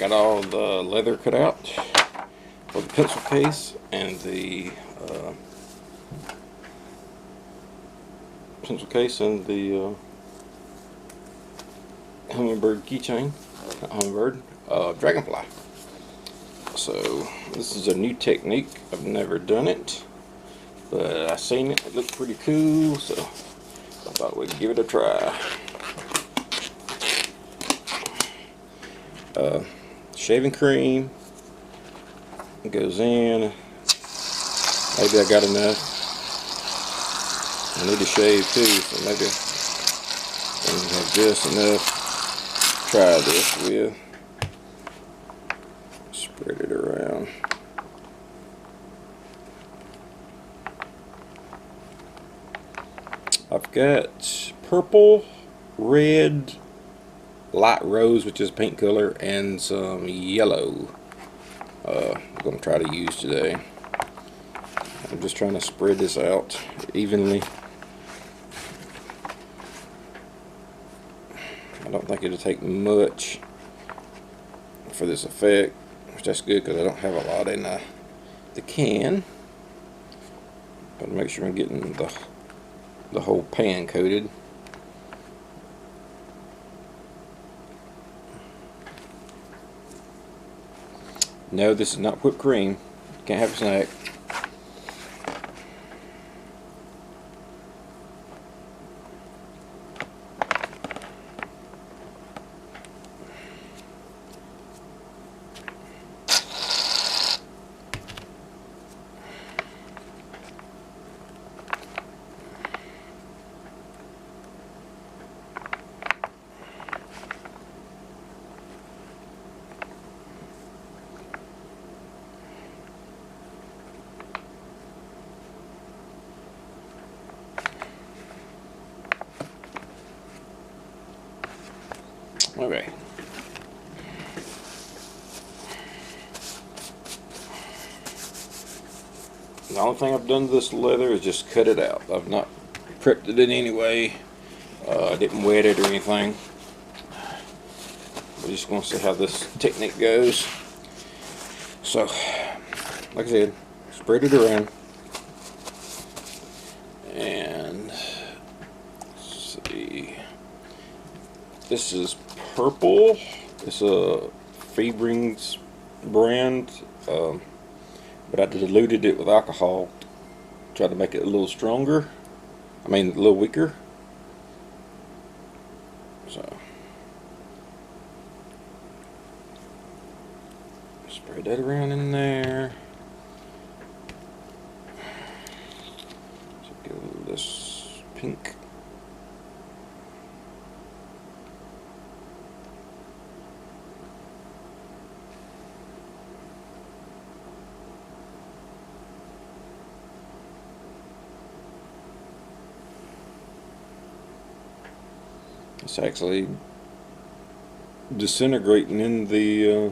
got all the leather cut out for the pencil case and the hummingbird keychain, hummingbird, dragonfly. So this is a new technique. I've never done it, but I seen it. It looked pretty cool, so I thought we'd give it a try. Shaving cream goes in. Maybe I got enough. I need to shave too, so maybe I have just enough to try this with. Spread it around. I've got purple, red, light rose, which is paint color, and some yellow I'm going to try to use today. I'm just trying to spread this out evenly. I don't think it'll take much for this effect, which that's good because I don't have a lot in the can. But make sure I'm getting the whole pan coated. No, this is not whipped cream. Can't have a snack. Okay. The only thing I've done to this leather is just cut it out. I've not prepped it in any way. I didn't wet it or anything. We're just going to see how this technique goes. So, like I said, spread it around. And let's see. This is purple. It's a Febreze brand, but I diluted it with alcohol, tried to make it a little stronger. I mean, a little weaker. So spread that around in there. So get a little of this pink. It's actually disintegrating in the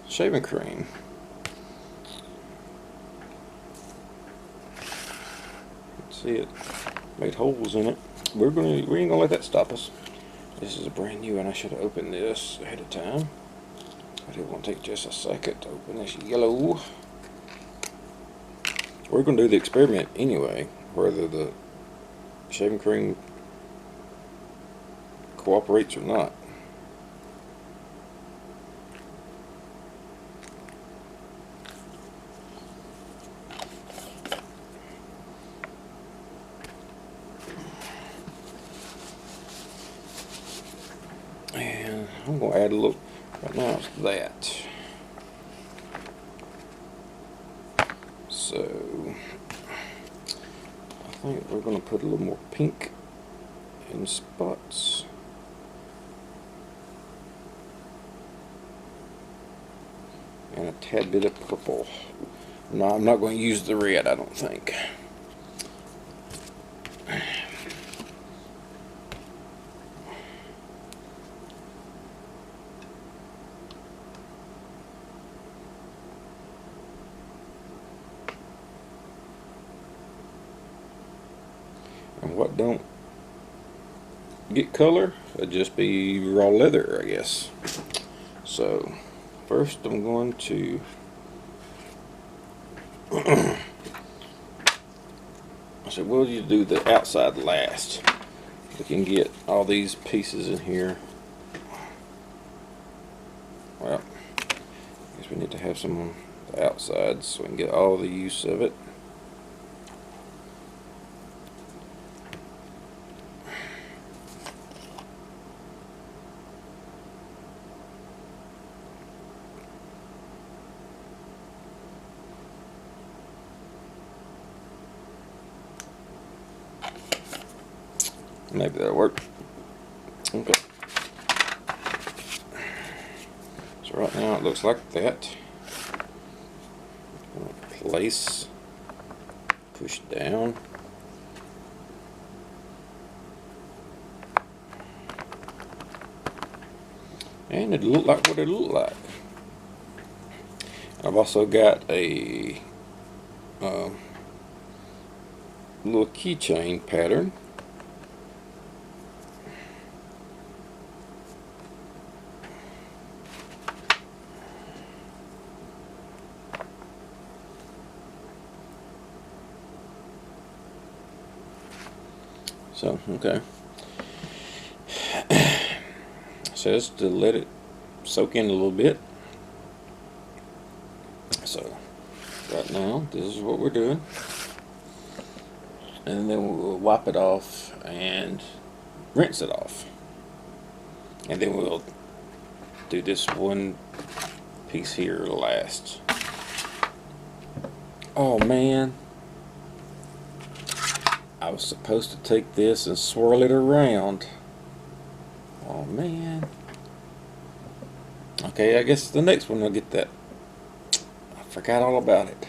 shaving cream. See, it made holes in it. We ain't gonna let that stop us. This is a brand new one. I should have opened this ahead of time. But it won't take just a second to open this yellow. We're gonna do the experiment anyway, whether the shaving cream cooperates or not. And I'm going to add a little, right now it's that. So I think we're going to put a little more pink in spots. And a tad bit of purple. No, I'm not going to use the red, I don't think. And what don't get color, it'd just be raw leather, I guess. So first I'm going to so we'll do the outside last. We can get all these pieces in here. Well, I guess we need to have some on the outside so we can get all the use of it. Maybe that'll work. Okay. So right now it looks like that. Place, push down. And it'll look like what it looked like. I've also got a little keychain pattern. So, okay. It says to let it soak in a little bit. So, right now, this is what we're doing. And then we'll wipe it off and rinse it off. And then we'll do this one piece here last. Oh man. I was supposed to take this and swirl it around. Oh man. Okay, I guess the next one I'll get that. I forgot all about it.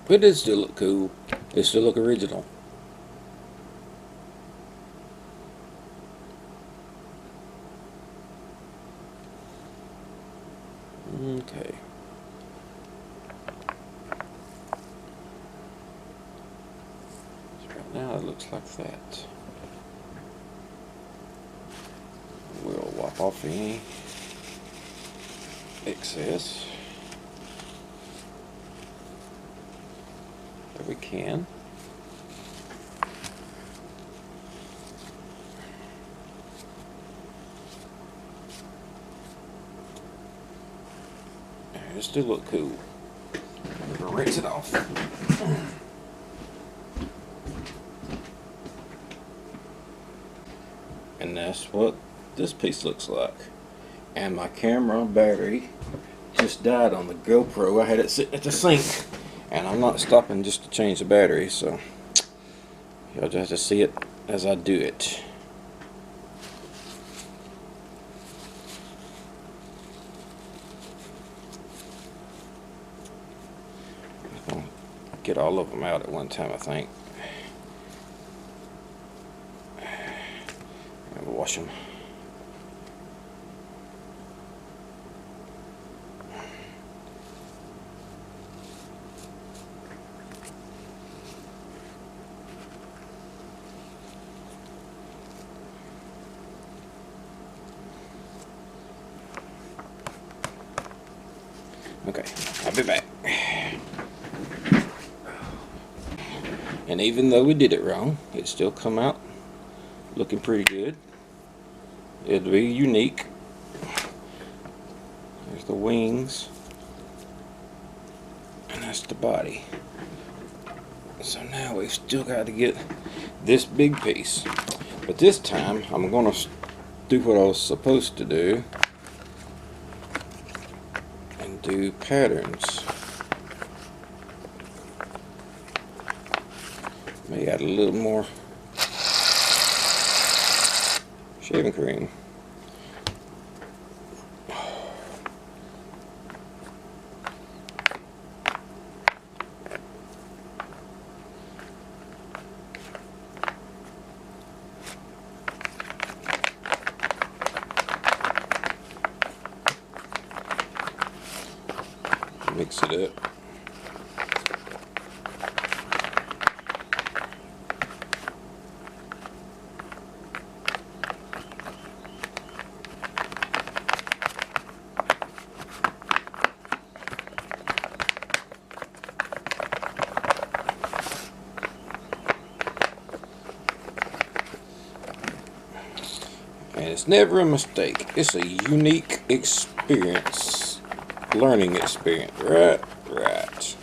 But it still look cool. It still look original. Okay. So right now it looks like that. We'll wipe off any excess that we can. It still look cool. I'm gonna rinse it off. And that's what this piece looks like. And my camera battery just died on the GoPro. I had it sitting at the sink, and I'm not stopping just to change the battery, so you'll just have to see it as I do it. I'll get all of them out at one time, I think. And we'll wash them. Okay, I'll be back. And even though we did it wrong, it still come out looking pretty good. It'll be unique. There's the wings. And that's the body. So now we've still got to get this big piece. But this time, I'm going to do what I was supposed to do. And do patterns. May add a little more shaving cream. Mix it up. And it's never a mistake. It's a unique experience. Learning experience. Right.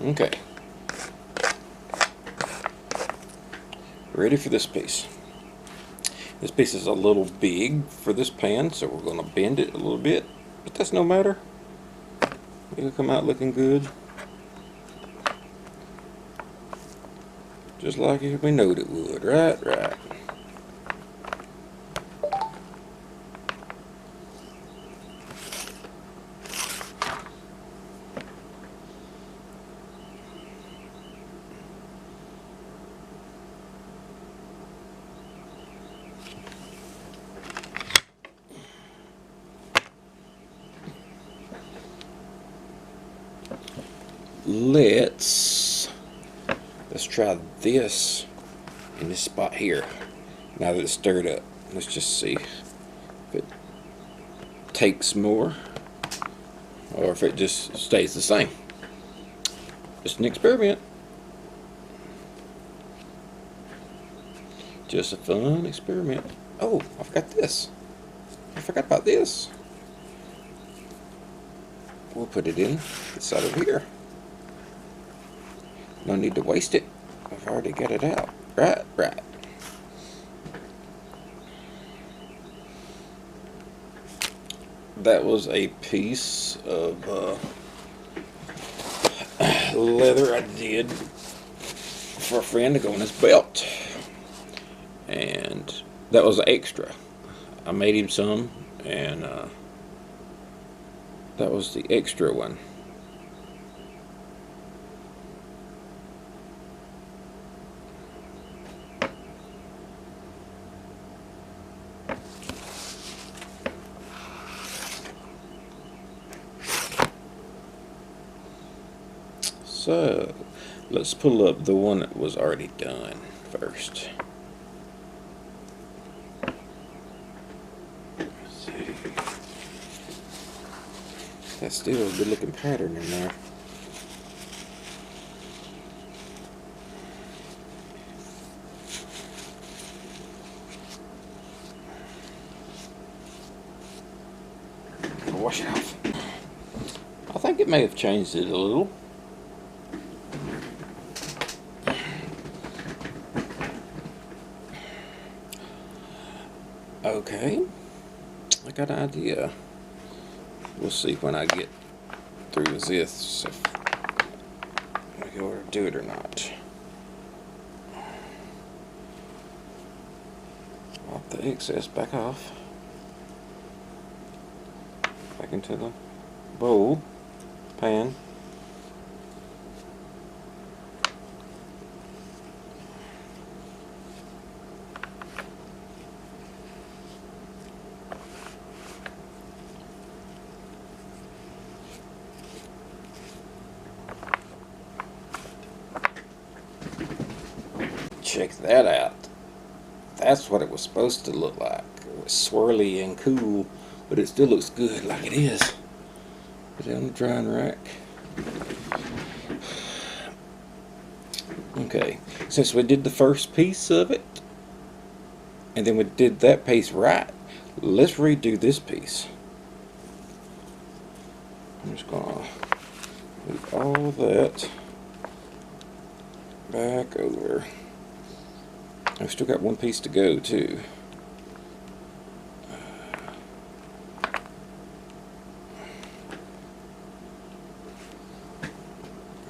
Okay. Ready for this piece. This piece is a little big for this pan, so we're going to bend it a little bit. But that's no matter. It'll come out looking good. Just like we knowed it would. Right. Let's try this in this spot here. Now that it's stirred up, let's just see if it takes more or if it just stays the same. Just an experiment. Just a fun experiment. Oh, I forgot this. I forgot about this. We'll put it in this side over here. No need to waste it. I've already got it out. Right. That was a piece of leather I did for a friend to go on his belt. And that was extra. I made him some, and that was the extra one. So, let's pull up the one that was already done first. Let's see. That's still a good looking pattern in there. I'll wash it off. I think it may have changed it a little. Okay, I got an idea. We'll see when I get through this if I go to do it or not. Pop the excess back off. Back into the bowl, pan. Check that out. That's what it was supposed to look like. It was swirly and cool, but it still looks good like it is. Put it on the drying rack. Okay, since we did the first piece of it, and then we did that piece right, let's redo this piece. I'm just gonna move all that back over. I've still got one piece to go too.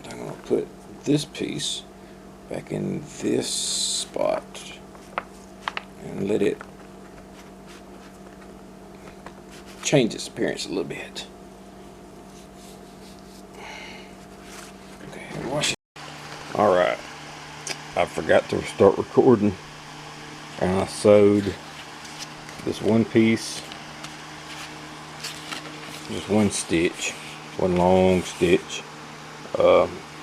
I'm going to put this piece back in this spot and let it change its appearance a little bit. Okay, wash it. Alright. I forgot to start recording, and I sewed this one piece, just one stitch, one long stitch,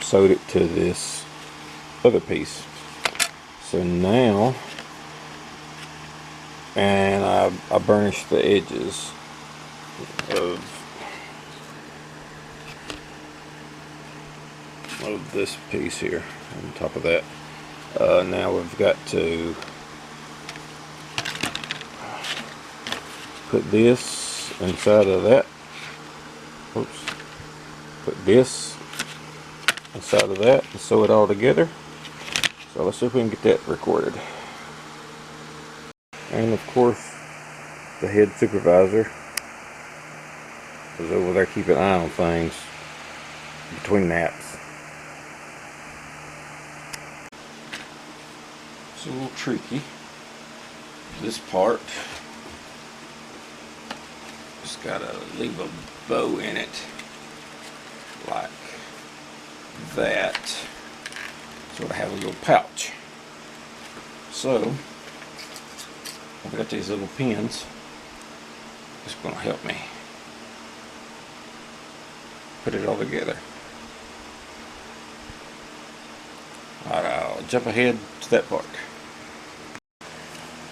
sewed it to this other piece. So now, and I burnished the edges of this piece here on top of that. Now we've got to put this inside of that. Oops. Put this inside of that and sew it all together. So let's see if we can get that recorded. And of course, the head supervisor is over there keeping an eye on things between naps. It's a little tricky. This part just gotta leave a bow in it like that, so I have a little pouch. So I've got these little pins. It's gonna help me put it all together. Alright, I'll jump ahead to that part.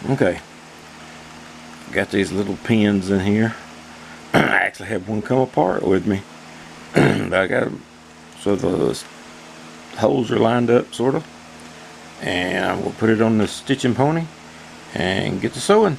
Okay, got these little pins in here. I actually have one come apart with me. But I got them so the holes are lined up, sort of. And I'm going to put it on the stitching pony and get to sewing.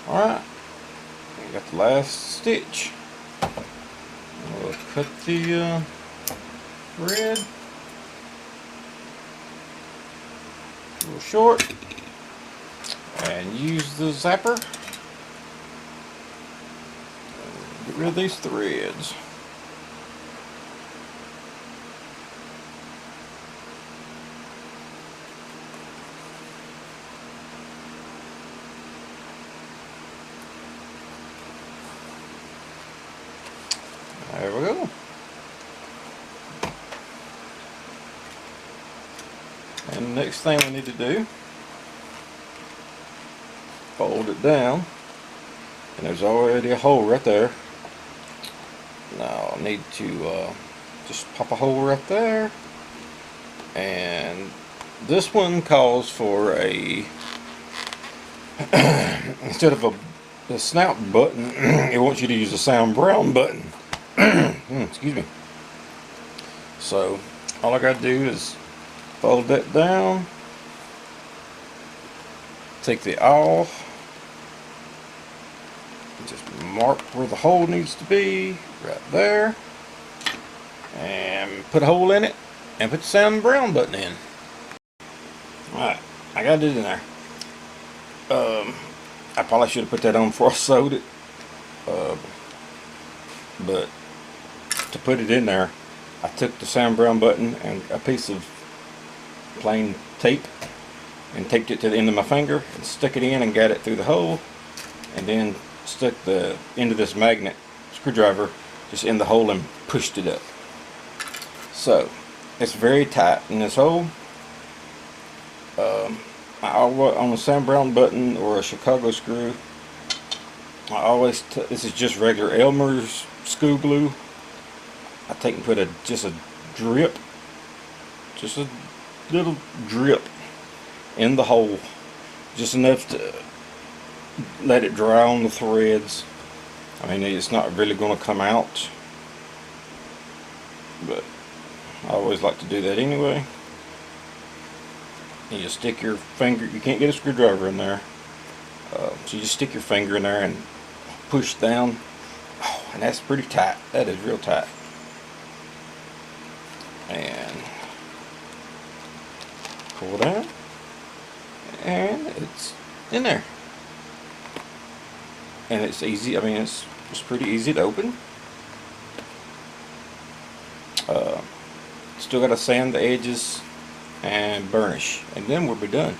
Alright, got the last stitch. We'll cut the thread a little short and use the zapper. Get rid of these threads. There we go. And the next thing we need to do, fold it down, and there's already a hole right there. Now I need to just pop a hole right there, and this one calls for a instead of a snout button, it wants you to use a Sam Browne button. Excuse me. So all I gotta do is fold that down, take the awl, just mark where the hole needs to be right there, and put a hole in it and put the Sam Browne button in. Alright, I got it in there. I probably should have put that on before I sewed it, but to put it in there, I took the Sam Browne button and a piece of plain tape and taped it to the end of my finger and stuck it in and got it through the hole, and then stuck the end of this magnet screwdriver just in the hole and pushed it up. So it's very tight in this hole. On a Sam Browne button or a Chicago screw, this is just regular Elmer's school glue. I take and put just a drip, just a little drip in the hole, just enough to let it dry on the threads. I mean, it's not really going to come out, but I always like to do that anyway. And you stick your finger, you can't get a screwdriver in there, so you just stick your finger in there and push down. Oh, and that's pretty tight. That is real tight. And pull it out, and it's in there. And it's easy. I mean, it's pretty easy to open. Still got to sand the edges and burnish, and then we'll be done.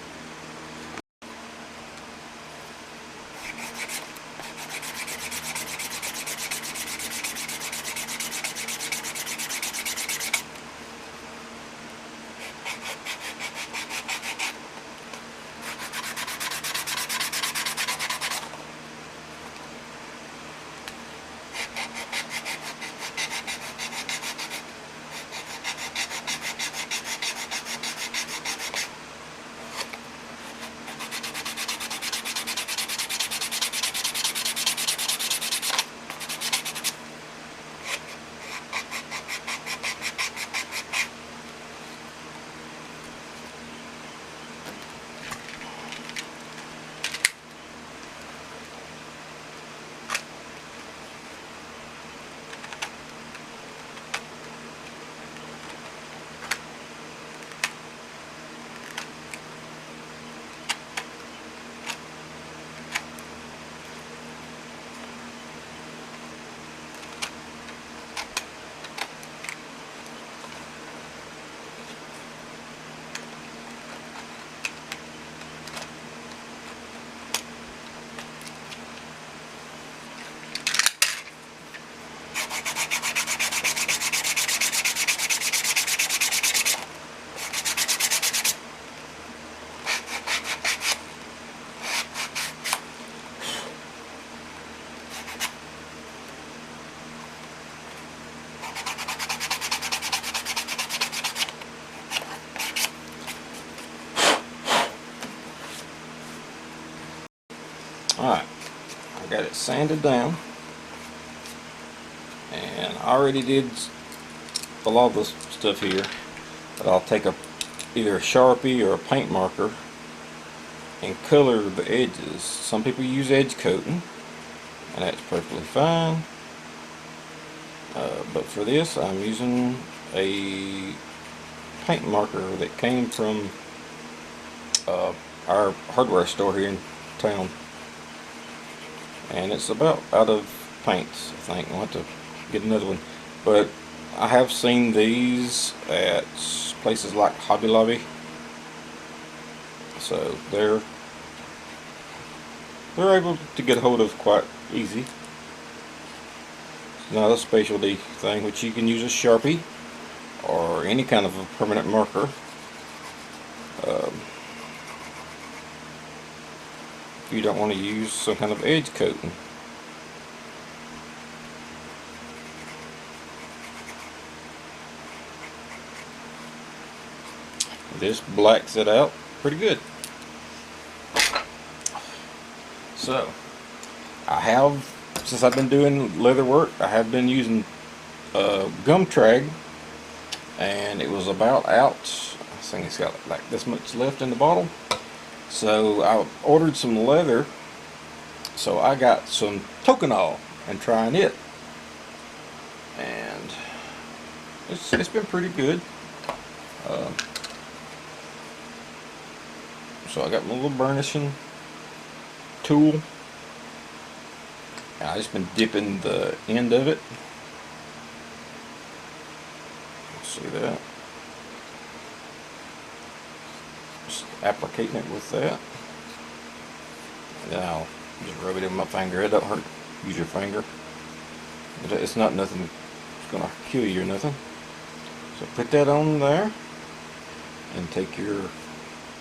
Alright, I got it sanded down, and I already did a lot of the stuff here, but I'll take either a Sharpie or a paint marker and color the edges. Some people use edge coating, and that's perfectly fine, but for this I'm using a paint marker that came from our hardware store here in town. And it's about out of paints, I think. I'll have to get another one. But I have seen these at places like Hobby Lobby. So they're able to get a hold of quite easy. It's not a specialty thing, which you can use a Sharpie or any kind of a permanent marker. You don't want to use some kind of edge coating. This blacks it out pretty good. So I have, since I've been doing leather work, I have been using gum trag, and it was about out. I think it's got like this much left in the bottle. So I ordered some leather, so I got some Tokonal and trying it, and it's been pretty good. So I got my little burnishing tool, and I just been dipping the end of it. See that? Applicating it with that, and then I'll just rub it in my finger. It don't hurt. Use your finger. It's not nothing that's gonna kill you or nothing. So put that on there, and take your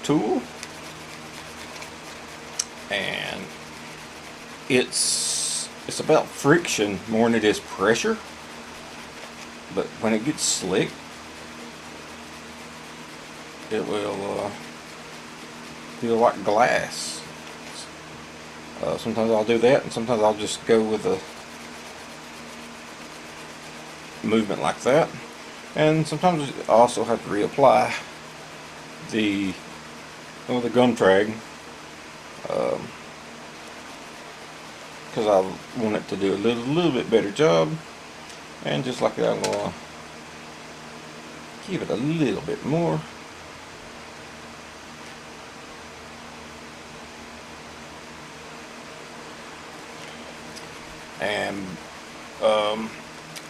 tool, and it's it's about friction more than it is pressure. But when it gets slick, it will feel like glass. Sometimes I'll do that, and sometimes I'll just go with a movement like that. And sometimes I also have to reapply the gum trag, because I want it to do a little bit better job. And just like that, I'm going to give it a little bit more. And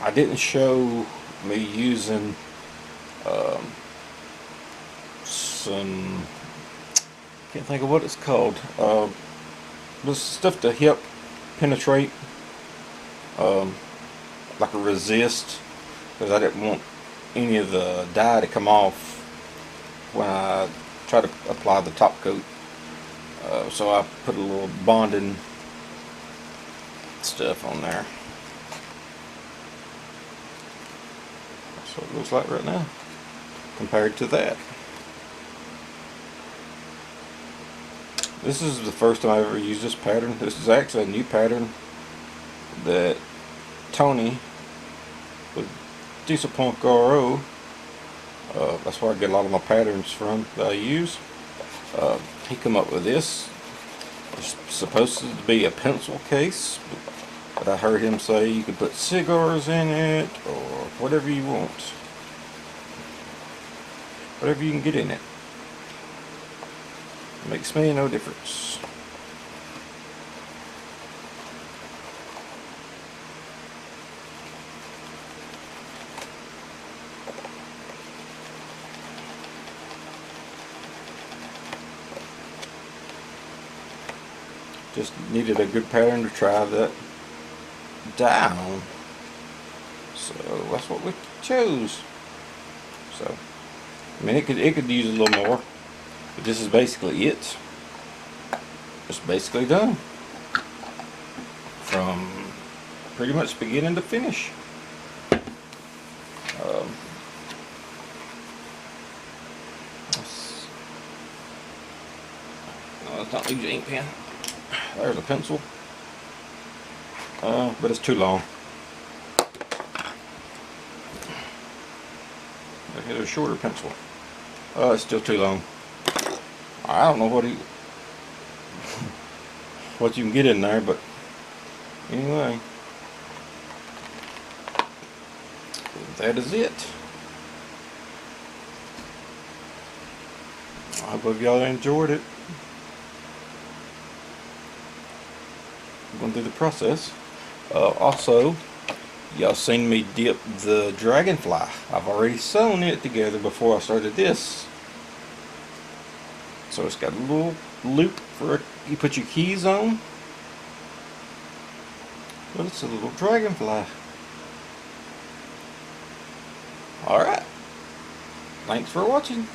I didn't show me using some, can't think of what it's called, this stuff to help penetrate, like a resist, because I didn't want any of the dye to come off when I try to apply the top coat. So I put a little bonding stuff on there. That's what it looks like right now compared to that. This is the first time I've ever used this pattern. This is actually a new pattern that Tony with Diesel Punk RO, that's where I get a lot of my patterns from that I use. He come up with this. It's supposed to be a pencil case, but I heard him say you could put cigars in it or whatever you want, whatever you can get in it. Makes me no difference. Just needed a good pattern to try that down, so that's what we chose. So I mean, it could use a little more, but this is basically it. It's basically done from pretty much beginning to finish. Let's not lose the ink pen. There's a pencil, but it's too long. I get a shorter pencil. It's still too long. I don't know what you can get in there, but anyway, that is it. I hope y'all enjoyed it. Going through the process. Also, y'all seen me dip the Dragonfly. I've already sewn it together before I started this. So it's got a little loop for you put your keys on. But it's a little Dragonfly. Alright. Thanks for watching.